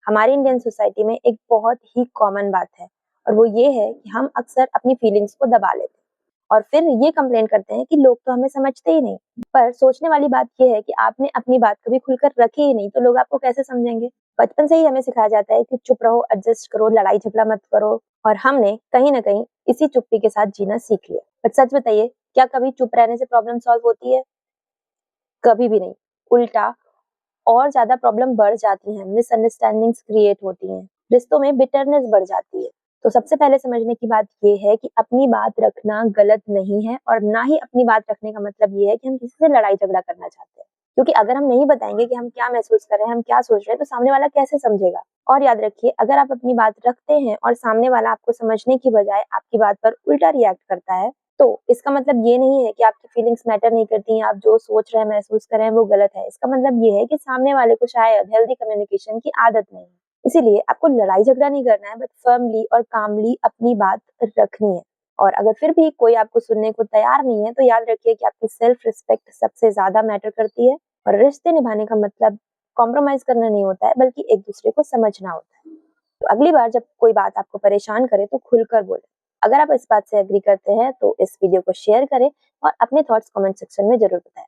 हमारी Indian society में एक बहुत ही कॉमन बात है और वो ये है कि हम अक्सर अपनी फीलिंग्स को दबा लेते हैं और फिर ये कंप्लेन करते हैं कि लोग तो हमें समझते ही नहीं। पर सोचने वाली बात ये है कि आपने अपनी बात कभी खुलकर रखी ही नहीं तो लोग आपको कैसे समझेंगे। बचपन से ही हमें सिखाया जाता है कि चुप रहो, एडजस्ट करो, लड़ाई झगड़ा मत करो और हमने कहीं ना कहीं इसी चुप्पी के साथ जीना सीख लिया। बट सच बताइए, क्या कभी चुप रहने से प्रॉब्लम सॉल्व होती है? कभी भी नहीं। उल्टा और ज्यादा प्रॉब्लम बढ़ जाती हैं, मिसअंडरस्टैंडिंग्स क्रिएट होती हैं, रिश्तों में बिटरनेस बढ़ जाती है। तो सबसे पहले समझने की बात ये है कि अपनी बात रखना गलत नहीं है और ना ही अपनी बात रखने का मतलब ये है कि हम किसी से लड़ाई झगड़ा करना चाहते हैं। क्योंकि अगर हम नहीं बताएंगे कि हम क्या महसूस कर रहे हैं, हम क्या सोच रहे हैं, तो सामने वाला कैसे समझेगा। और याद रखिए, अगर आप अपनी बात रखते हैं और सामने वाला आपको समझने की बजाय आपकी बात पर उल्टा रिएक्ट करता है, तो इसका मतलब ये नहीं है कि आपकी फीलिंग्स मैटर नहीं करती हैं, आप जो सोच रहे हैं, महसूस कर रहे हैं वो गलत है। इसका मतलब ये है कि सामने वाले को शायद हेल्दी कम्युनिकेशन की आदत नहीं है। इसीलिए आपको लड़ाई झगड़ा नहीं करना है, बट फर्मली और कामली अपनी बात रखनी है। और अगर फिर भी कोई आपको सुनने को तैयार नहीं है, तो याद रखिए कि आपकी सेल्फ रिस्पेक्ट सबसे ज्यादा मैटर करती है और रिश्ते निभाने का मतलब कॉम्प्रोमाइज करना नहीं होता है, बल्कि एक दूसरे को समझना होता है। तो अगली बार जब कोई बात आपको परेशान करे तो खुलकर बोले। अगर आप इस बात से एग्री करते हैं तो इस वीडियो को शेयर करें और अपने थॉट्स कमेंट सेक्शन में जरूर बताएं।